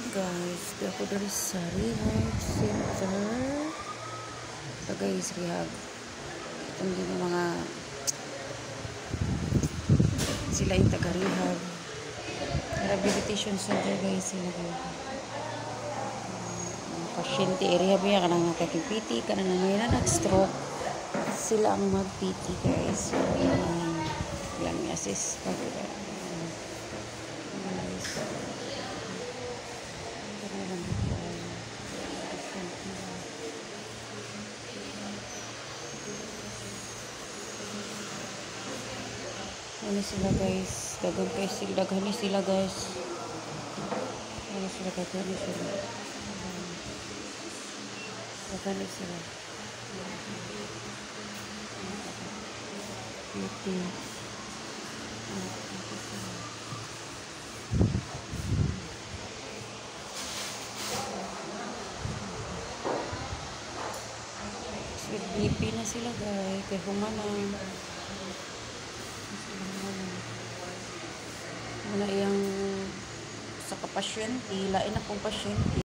Guys, di ako dari sa rehab center. Ito guys, rehab. Hindi na mga sila yung taga-rehab. Rehabilitation center guys, sila guys. Mga pasyente, rehab yan, kanang nakakipiti, kanang ngayon na nag-stroke. Sila ang mag-PT guys. So, lang i-assist pag ano sila guys, daghan ni sila guys. Ano sila, daghan ni sila. Daghan ni sila. PT. With BP na sila guys, kaya humanang muna iyang sa kapasyente, lain akong pasyente.